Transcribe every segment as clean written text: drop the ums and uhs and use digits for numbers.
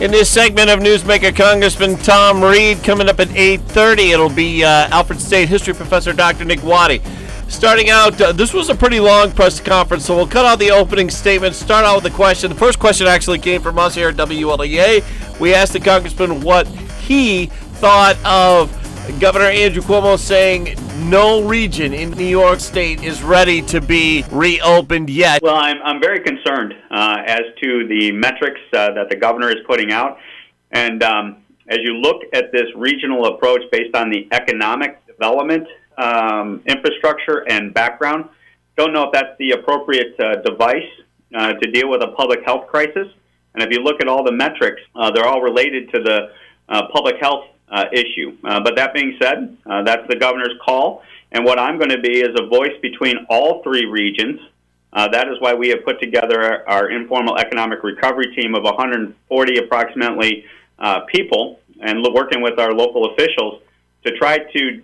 In this segment of Newsmaker, Congressman Tom Reed coming up at 8:30. It'll be Alfred State History Professor Dr. Nick Waddy. Starting out, this was a pretty long press conference, so we'll cut out the opening statement, start out with the question. The first question actually came from us here at WLEA. We asked the Congressman what he thought of Governor Andrew Cuomo saying no region in New York State is ready to be reopened yet. Well, I'm very concerned as to the metrics that the governor is putting out. And as you look at this regional approach based on the economic development, infrastructure, and background, don't know if that's the appropriate device to deal with a public health crisis. And if you look at all the metrics, they're all related to the public health issue. But that being said, that's the governor's call. And what I'm going to be is a voice between all three regions. That is why we have put together our informal economic recovery team of 140 approximately people and working with our local officials to try to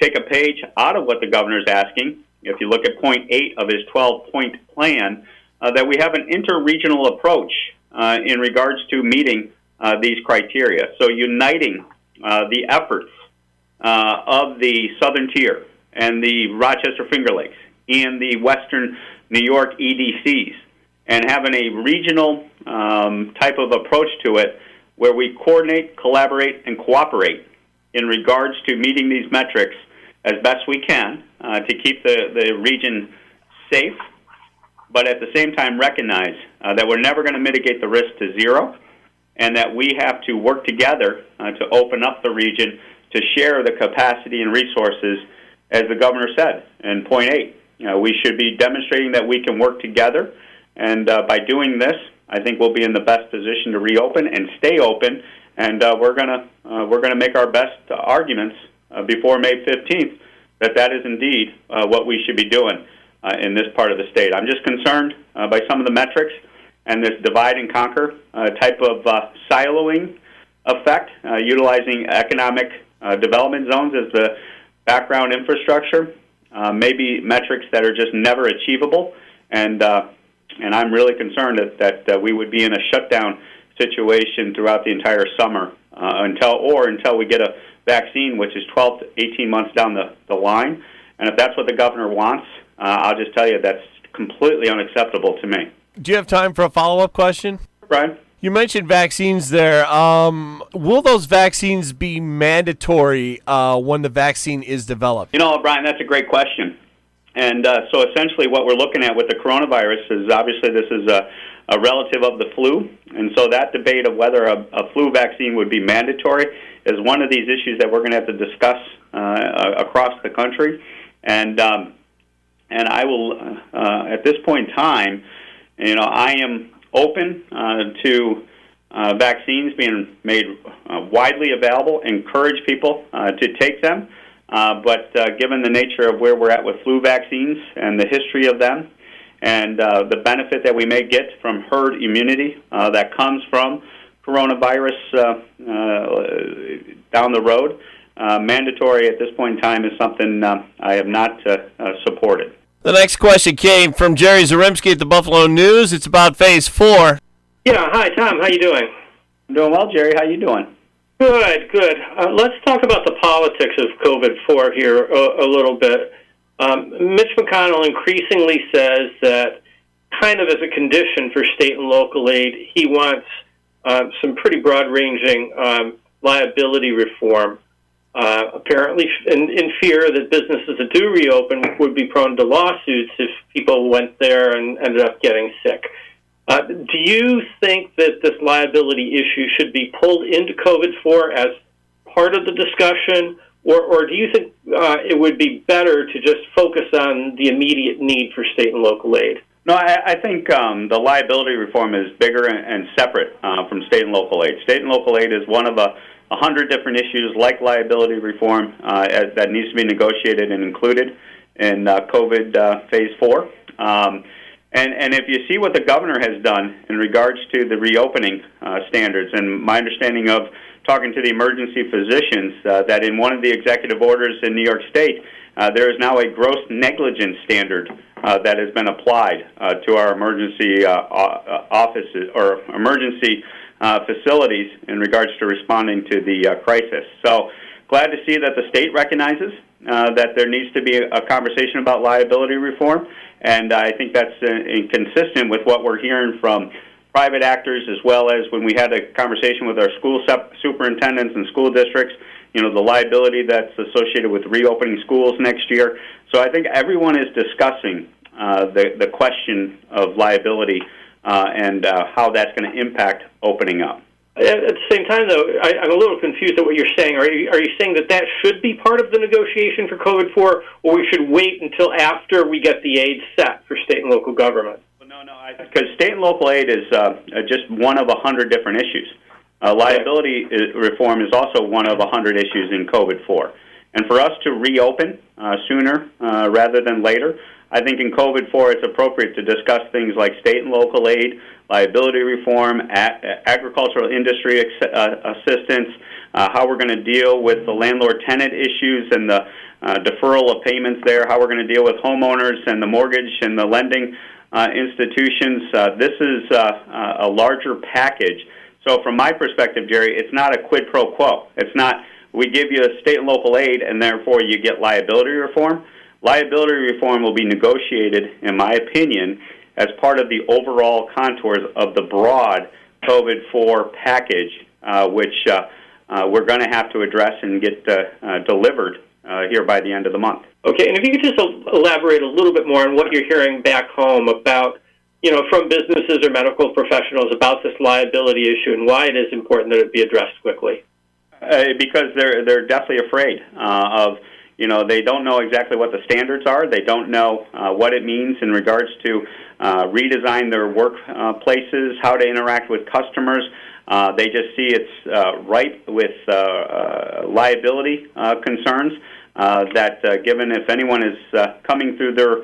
take a page out of what the governor's asking. If you look at point 8 of his 12-point plan, that we have an interregional approach in regards to meeting these criteria. So uniting the efforts of the Southern Tier and the Rochester Finger Lakes and the Western New York EDCs and having a regional type of approach to it where we coordinate, collaborate, and cooperate in regards to meeting these metrics as best we can to keep the region safe, but at the same time recognize that we're never going to mitigate the risk to zero and that we have to work together to open up the region to share the capacity and resources, as the governor said in point 8. We should be demonstrating that we can work together, and by doing this, I think we'll be in the best position to reopen and stay open, and we're gonna make our best arguments before May 15th that is indeed what we should be doing in this part of the state. I'm just concerned by some of the metrics and this divide and conquer type of siloing effect, utilizing economic development zones as the background infrastructure, maybe metrics that are just never achievable, and I'm really concerned that we would be in a shutdown situation throughout the entire summer until we get a vaccine, which is 12 to 18 months down the line. And if that's what the governor wants, I'll just tell you that's completely unacceptable to me. Do you have time for a follow-up question? Brian? You mentioned vaccines there. Will those vaccines be mandatory when the vaccine is developed? Brian, that's a great question. And so essentially what we're looking at with the coronavirus is obviously this is a relative of the flu. And so that debate of whether a flu vaccine would be mandatory is one of these issues that we're going to have to discuss across the country. And I will, at this point in time, I am open to vaccines being made widely available, encourage people to take them. But given the nature of where we're at with flu vaccines and the history of them and the benefit that we may get from herd immunity that comes from coronavirus down the road, mandatory at this point in time is something I have not supported. The next question came from Jerry Zaremski at the Buffalo News. It's about Phase 4. Yeah, hi, Tom. How you doing? I'm doing well, Jerry. How you doing? Good, good. Let's talk about the politics of COVID-4 here a little bit. Mitch McConnell increasingly says that kind of as a condition for state and local aid, he wants some pretty broad-ranging liability reform. Apparently in fear that businesses that do reopen would be prone to lawsuits if people went there and ended up getting sick. Do you think that this liability issue should be pulled into COVID-4 as part of the discussion, or do you think it would be better to just focus on the immediate need for state and local aid? No, I think the liability reform is bigger and separate from state and local aid. State and local aid is one of 100 different issues like liability reform that needs to be negotiated and included in COVID Phase 4. And if you see what the governor has done in regards to the reopening standards, and my understanding of talking to the emergency physicians, that in one of the executive orders in New York State, there is now a gross negligence standard that has been applied to our emergency offices or emergency facilities in regards to responding to the crisis. So glad to see that the state recognizes that there needs to be a conversation about liability reform, and I think that's consistent with what we're hearing from private actors, as well as when we had a conversation with our school superintendents and school districts, the liability that's associated with reopening schools next year. So I think everyone is discussing the question of liability and how that's going to impact opening up. At the same time, though, I'm a little confused at what you're saying. Are you saying that should be part of the negotiation for COVID-4, or we should wait until after we get the aid set for state and local government? Well, no, because state and local aid is just one of 100 different issues. Liability reform is also one of 100 issues in COVID-4. And for us to reopen sooner rather than later, I think in COVID-4 it's appropriate to discuss things like state and local aid, liability reform, agricultural industry assistance, how we're going to deal with the landlord-tenant issues and the deferral of payments there, how we're going to deal with homeowners and the mortgage and the lending institutions. This is a larger package. So from my perspective, Jerry, it's not a quid pro quo. It's not we give you a state and local aid and therefore you get liability reform. Liability reform will be negotiated, in my opinion, as part of the overall contours of the broad COVID-4 package, which we're going to have to address and get delivered here by the end of the month. Okay, and if you could just elaborate a little bit more on what you're hearing back home about, from businesses or medical professionals about this liability issue and why it is important that it be addressed quickly. Because they're definitely afraid of. They don't know exactly what the standards are. They don't know what it means in regards to redesign their workplaces, how to interact with customers. They just see it's ripe with liability concerns that given if anyone is coming through their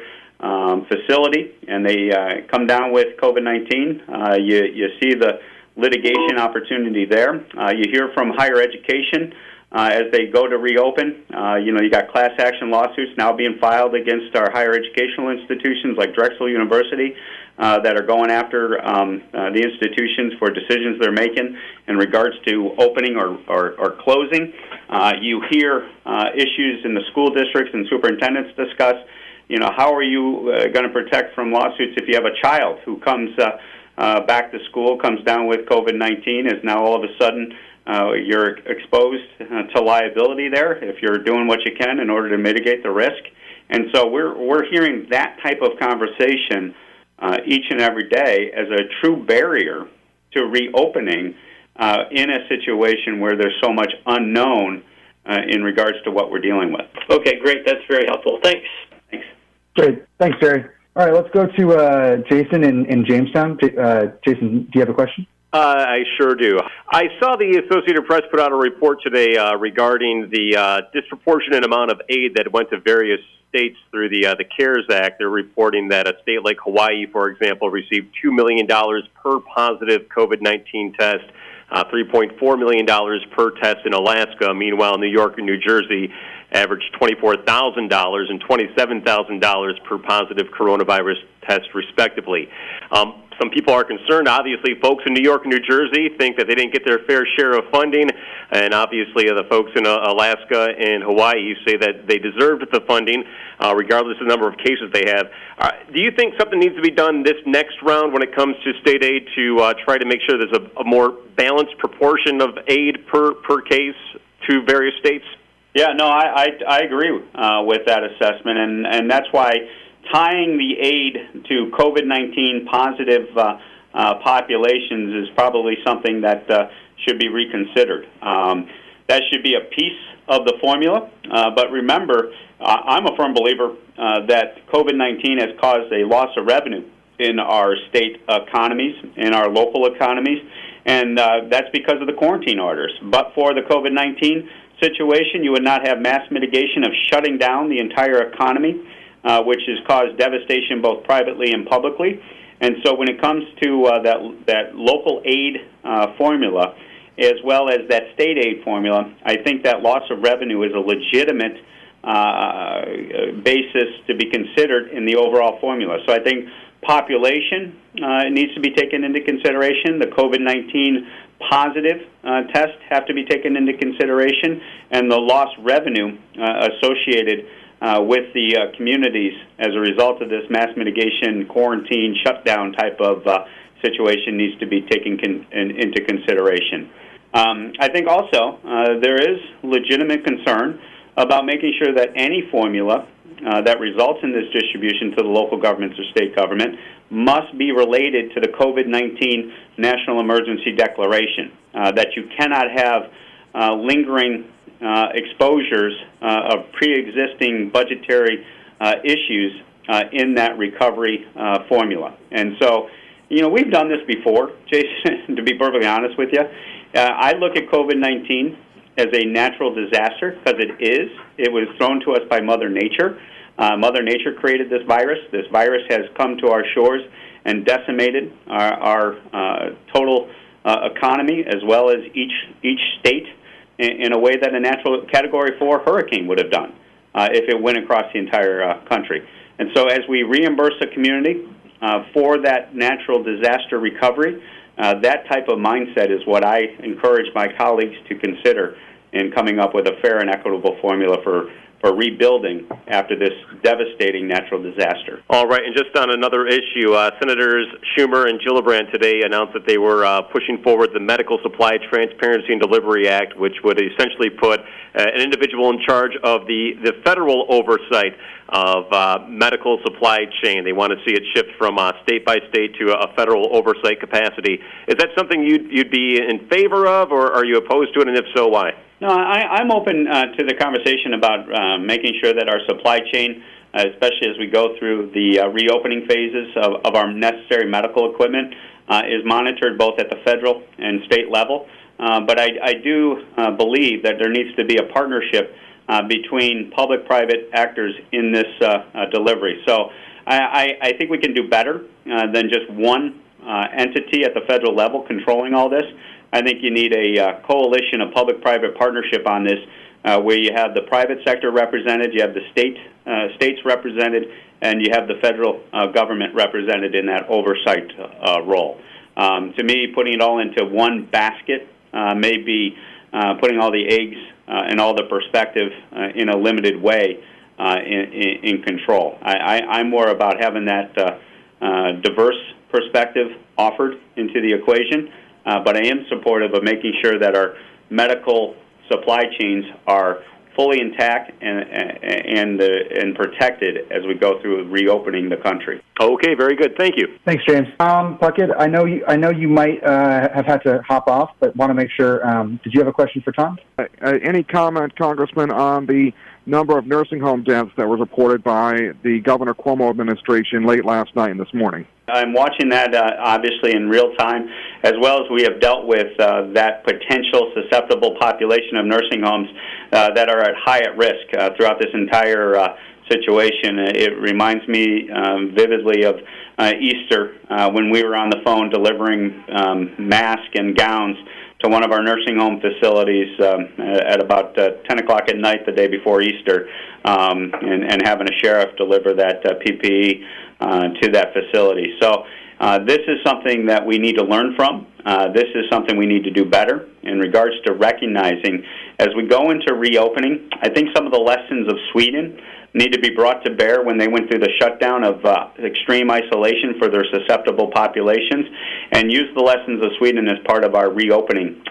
facility and they come down with COVID-19, you see the litigation opportunity there. You hear from higher education as they go to reopen. You got class action lawsuits now being filed against our higher educational institutions like Drexel University that are going after the institutions for decisions they're making in regards to opening or closing. You hear issues in the school districts and superintendents discuss, how are you going to protect from lawsuits if you have a child who comes back to school, comes down with COVID-19, is now all of a sudden you're exposed to liability there if you're doing what you can in order to mitigate the risk. And so we're hearing that type of conversation each and every day as a true barrier to reopening in a situation where there's so much unknown in regards to what we're dealing with. Okay, great. That's very helpful. Thanks. Thanks. Great. Thanks, Jerry. All right, let's go to Jason in Jamestown. Jason, do you have a question? I sure do. I saw the Associated Press put out a report today regarding the disproportionate amount of aid that went to various states through the CARES Act. They're reporting that a state like Hawaii, for example, received $2 million per positive COVID-19 test, $3.4 million per test in Alaska. Meanwhile, New York and New Jersey averaged $24,000 and $27,000 per positive coronavirus test, respectively. Some people are concerned. Obviously, folks in New York and New Jersey think that they didn't get their fair share of funding, and obviously the folks in Alaska and Hawaii say that they deserved the funding, regardless of the number of cases they have. Do you think something needs to be done this next round when it comes to state aid to try to make sure there's a more balanced proportion of aid per case to various states? Yeah, no, I agree with that assessment, and that's why tying the aid to COVID-19 positive populations is probably something that should be reconsidered. That should be a piece of the formula, but remember, I'm a firm believer that COVID-19 has caused a loss of revenue in our state economies, in our local economies, and that's because of the quarantine orders. But for the COVID-19 situation, you would not have mass mitigation of shutting down the entire economy, which has caused devastation both privately and publicly. And so when it comes to that local aid formula, as well as that state aid formula, I think that loss of revenue is a legitimate basis to be considered in the overall formula. So I think population needs to be taken into consideration. The COVID-19 positive tests have to be taken into consideration, and the lost revenue associated with the communities as a result of this mass mitigation, quarantine, shutdown type of situation needs to be taken into consideration. I think also there is legitimate concern about making sure that any formula that results in this distribution to the local governments or state government must be related to the COVID-19 National Emergency Declaration, that you cannot have lingering exposures of pre-existing budgetary issues in that recovery formula. And so, we've done this before, Jason, to be perfectly honest with you. I look at COVID-19 as a natural disaster because it is. It was thrown to us by Mother Nature. Mother Nature created this virus. This virus has come to our shores and decimated our total economy as well as each state in a way that a natural Category 4 hurricane would have done if it went across the entire country. And so as we reimburse the community for that natural disaster recovery, that type of mindset is what I encourage my colleagues to consider in coming up with a fair and equitable formula for rebuilding after this devastating natural disaster. All right, and just on another issue, Senators Schumer and Gillibrand today announced that they were pushing forward the Medical Supply Transparency and Delivery Act, which would essentially put an individual in charge of the federal oversight of medical supply chain. They want to see it shift from state by state to a federal oversight capacity. Is that something you'd be in favor of, or are you opposed to it, and if so, why? No, I'm open to the conversation about making sure that our supply chain, especially as we go through the reopening phases of our necessary medical equipment, is monitored both at the federal and state level. But I do believe that there needs to be a partnership between public-private actors in this delivery. So I think we can do better than just one entity at the federal level controlling all this. I think you need a coalition, a public-private partnership on this, where you have the private sector represented, you have the states represented, and you have the federal government represented in that oversight role. To me, putting it all into one basket may be putting all the eggs and all the perspective in a limited way in control. I'm more about having that diverse perspective offered into the equation. But I am supportive of making sure that our medical supply chains are fully intact and protected as we go through reopening the country. Okay, very good. Thank you. Thanks, James. Puckett, I know you might have had to hop off, but want to make sure. Did you have a question for Tom? Any comment, Congressman, on the number of nursing home deaths that was reported by the Governor Cuomo administration late last night and this morning? I'm watching that obviously in real time, as well as we have dealt with that potential susceptible population of nursing homes that are at high at risk throughout this entire situation. It reminds me vividly of Easter when we were on the phone delivering masks and gowns to one of our nursing home facilities at about 10 o'clock at night the day before Easter, and having a sheriff deliver that PPE to that facility. So this is something that we need to learn from. This is something we need to do better in regards to recognizing as we go into reopening. I think some of the lessons of Sweden need to be brought to bear when they went through the shutdown of extreme isolation for their susceptible populations, and use the lessons of Sweden as part of our reopening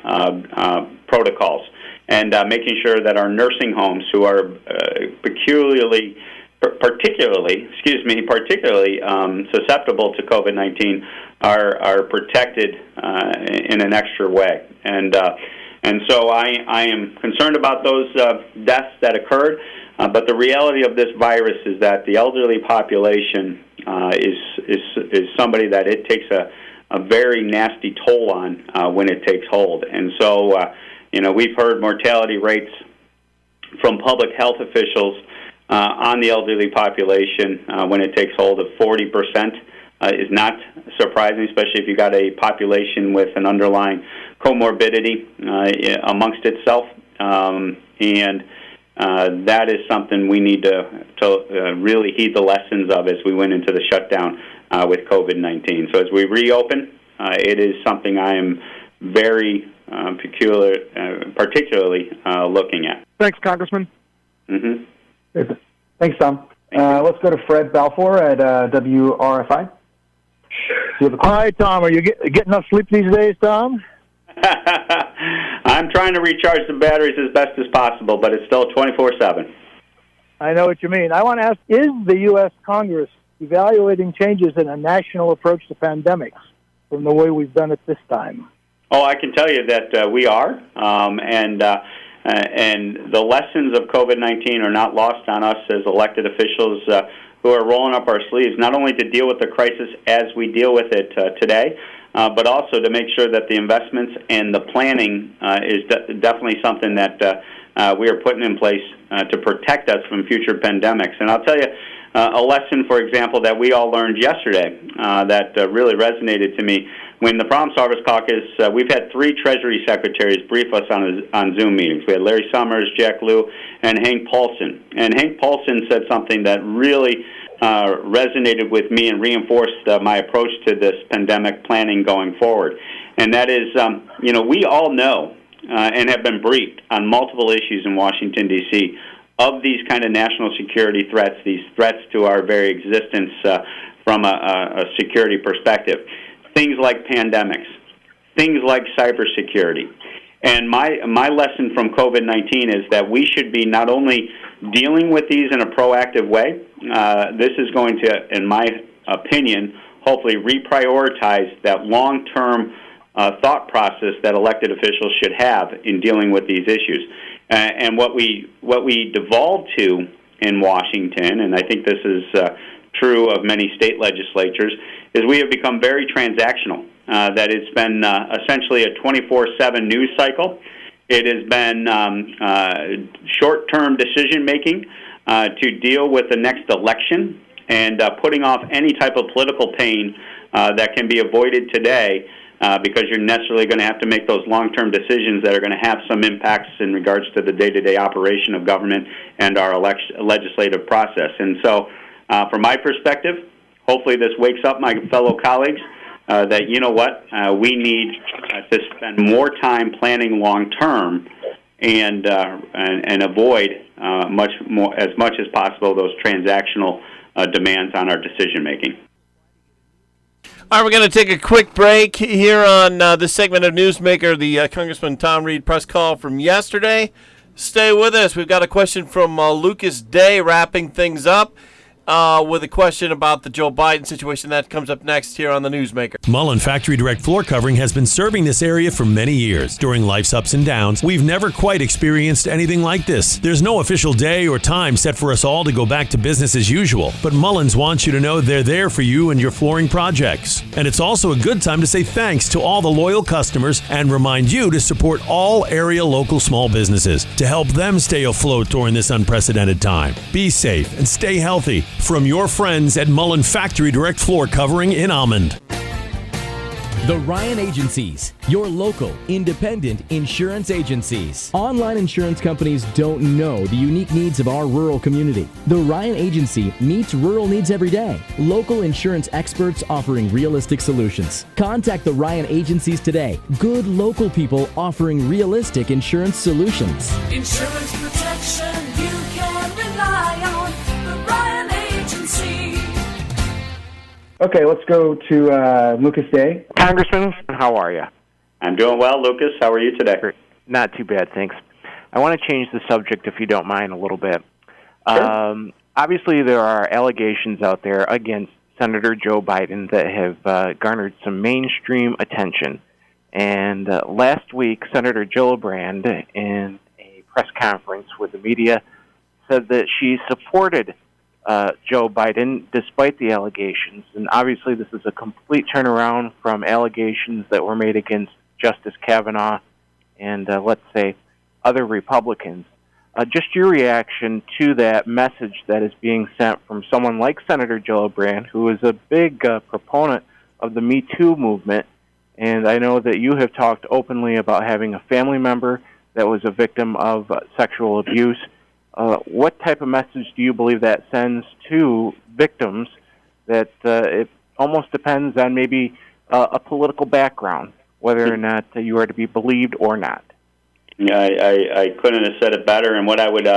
protocols, and making sure that our nursing homes, who are particularly susceptible to COVID-19, are protected in an extra way. And so I am concerned about those deaths that occurred. But the reality of this virus is that the elderly population is somebody that it takes a very nasty toll on when it takes hold. And so, we've heard mortality rates from public health officials on the elderly population when it takes hold of 40%. Is not surprising, especially if you've got a population with an underlying comorbidity amongst itself. And that is something we need to really heed the lessons of as we went into the shutdown with COVID-19. So as we reopen, it is something I am very particularly looking at. Thanks, Congressman. Mm-hmm. Thanks, Tom. Let's go to Fred Balfour at WRFI. Hi, Tom. Are you getting enough sleep these days, Tom? I'm trying to recharge the batteries as best as possible, but it's still 24/7. I know what you mean. I want to ask, is the U.S. Congress evaluating changes in a national approach to pandemics from the way we've done it this time? Oh, I can tell you that we are, and the lessons of COVID-19 are not lost on us as elected officials who are rolling up our sleeves, not only to deal with the crisis as we deal with it today, but also to make sure that the investments and the planning is definitely something that we are putting in place to protect us from future pandemics. And I'll tell you a lesson, for example, that we all learned yesterday that really resonated to me. When the Problem Solvers Caucus, we've had 3 Treasury Secretaries brief us on Zoom meetings. We had Larry Summers, Jack Lew, and Hank Paulson. And Hank Paulson said something that really resonated with me and reinforced my approach to this pandemic planning going forward. And that is, we all know and have been briefed on multiple issues in Washington, D.C., of these kind of national security threats, these threats to our very existence from a security perspective. Things like pandemics, things like cybersecurity. And my lesson from COVID-19 is that we should be not only dealing with these in a proactive way, this is going to, in my opinion, hopefully reprioritize that long-term thought process that elected officials should have in dealing with these issues. And what we devolved to in Washington, and I think this is true of many state legislatures, is we have become very transactional. That it's been essentially a 24/7 news cycle. It has been short-term decision-making to deal with the next election and putting off any type of political pain that can be avoided today because you're necessarily going to have to make those long-term decisions that are going to have some impacts in regards to the day-to-day operation of government and our legislative process. And so, from my perspective, hopefully this wakes up my fellow colleagues that, you know what, we need to spend more time planning long-term and avoid as much as possible those transactional demands on our decision-making. All right, we're going to take a quick break here on this segment of Newsmaker, the Congressman Tom Reed press call from yesterday. Stay with us. We've got a question from Lucas Day wrapping things up with a question about the Joe Biden situation. That comes up next here on the Newsmaker. Mullen Factory Direct Floor Covering has been serving this area for many years. During life's ups and downs, we've never quite experienced anything like this. There's no official day or time set for us all to go back to business as usual, but Mullins wants you to know they're there for you and your flooring projects. And it's also a good time to say thanks to all the loyal customers and remind you to support all area local small businesses to help them stay afloat during this unprecedented time. Be safe and stay healthy. From your friends at Mullen Factory Direct Floor Covering in Almond. The Ryan Agencies, your local, independent insurance agencies. Online insurance companies don't know the unique needs of our rural community. The Ryan Agency meets rural needs every day. Local insurance experts offering realistic solutions. Contact the Ryan Agencies today. Good local people offering realistic insurance solutions. Insurance protection you can rely on. The Ryan Agency. Okay, let's go to Lucas Day. Congressman, how are you? I'm doing well, Lucas. How are you today? Not too bad, thanks. I want to change the subject, if you don't mind, a little bit. Sure. Obviously, there are allegations out there against Senator Joe Biden that have garnered some mainstream attention. And last week, Senator Gillibrand, in a press conference with the media, said that she supported Joe Biden despite the allegations. And obviously this is a complete turnaround from allegations that were made against Justice Kavanaugh and, let's say, other Republicans. Just your reaction to that message that is being sent from someone like Senator Gillibrand, who is a big proponent of the Me Too movement. And I know that you have talked openly about having a family member that was a victim of sexual abuse. what type of message do you believe that sends to victims that it almost depends on maybe a political background, whether or not you are to be believed or not? Yeah, I couldn't have said it better. And what I would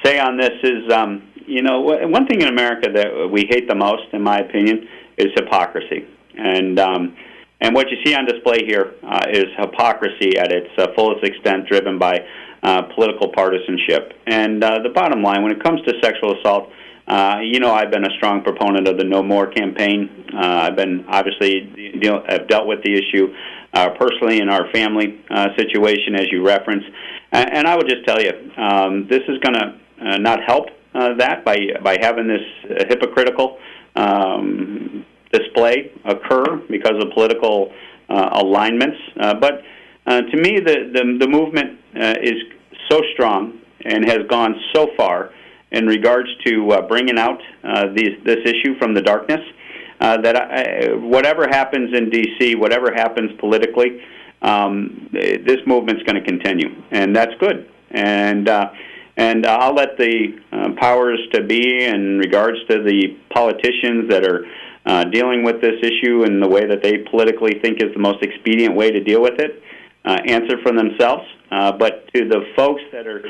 say on this is, one thing in America that we hate the most, in my opinion, is hypocrisy. And what you see on display here is hypocrisy at its fullest extent, driven by political partisanship. And the bottom line, when it comes to sexual assault, I've been a strong proponent of the No More campaign. I've been I've dealt with the issue personally in our family situation, as you referenced. And I would just tell you, this is going to not help that by having this hypocritical display occur because of political alignments. But to me, the movement is so strong and has gone so far in regards to bringing out this issue from the darkness, that whatever happens in D.C., whatever happens politically, this movement's going to continue, and that's good. And I'll let the powers to be, in regards to the politicians that are dealing with this issue in the way that they politically think is the most expedient way to deal with it, answer for themselves. But to the folks that are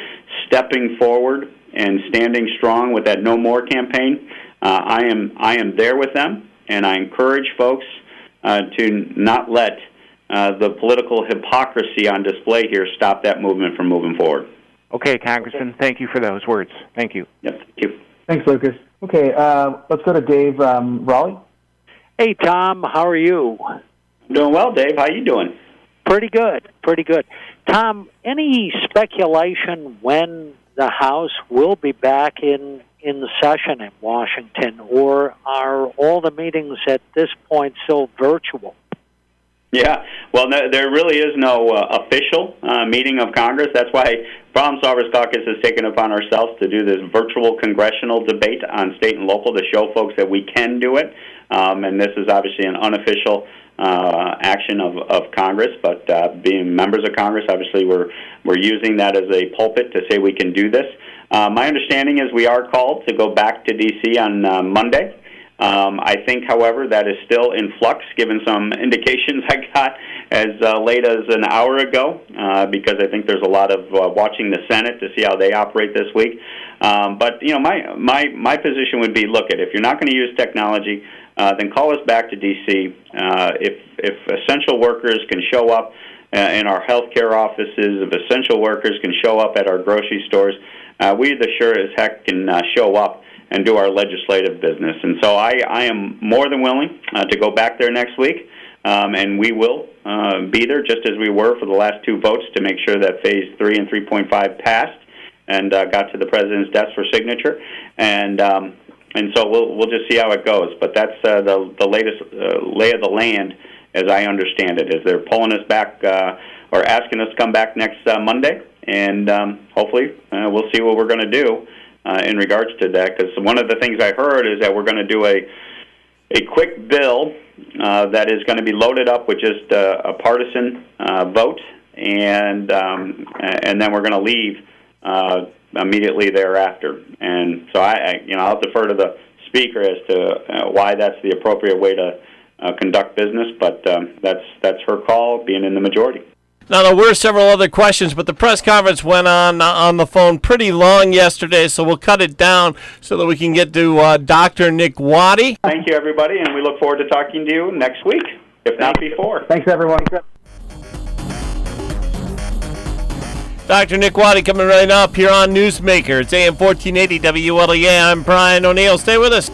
stepping forward and standing strong with that No More campaign, I am there with them, and I encourage folks to not let the political hypocrisy on display here stop that movement from moving forward. Okay, Congressman, thank you for those words. Thank you. Yes, thank you. Thanks, Lucas. Okay, let's go to Dave Raleigh. Hey, Tom, how are you? Doing well, Dave. How you doing? Pretty good, pretty good. Tom, any speculation when the House will be back in the session in Washington, or are all the meetings at this point still virtual? Yeah, well, there really is no official meeting of Congress. That's why Problem Solvers Caucus has taken upon ourselves to do this virtual congressional debate on state and local to show folks that we can do it. And this is obviously an unofficial action of Congress, but being members of Congress, obviously we're using that as a pulpit to say we can do this. My understanding is we are called to go back to D.C. on Monday. I think, however, that is still in flux, given some indications I got as late as an hour ago, because I think there's a lot of watching the Senate to see how they operate this week. But my position would be, look, if you're not going to use technology, then call us back to D.C. If essential workers can show up in our healthcare offices, if essential workers can show up at our grocery stores, we the sure as heck can show up and do our legislative business. And so I am more than willing to go back there next week, and we will be there just as we were for the last two votes to make sure that Phase 3 and 3.5 passed and got to the President's desk for signature. And so we'll just see how it goes. But that's the latest lay of the land, as I understand it, is they're pulling us back or asking us to come back next Monday, and hopefully we'll see what we're going to do in regards to that, because one of the things I heard is that we're going to do a quick bill that is going to be loaded up with just a partisan vote, and then we're going to leave immediately thereafter. And so I'll defer to the Speaker as to why that's the appropriate way to conduct business, but that's her call, being in the majority. Now, there were several other questions, but the press conference went on the phone pretty long yesterday, so we'll cut it down so that we can get to Dr. Nick Waddy. Thank you, everybody, and we look forward to talking to you next week, if not before. Thanks, everyone. Dr. Nick Waddy coming right up here on Newsmaker. It's AM 1480 WLEA. I'm Brian O'Neill. Stay with us.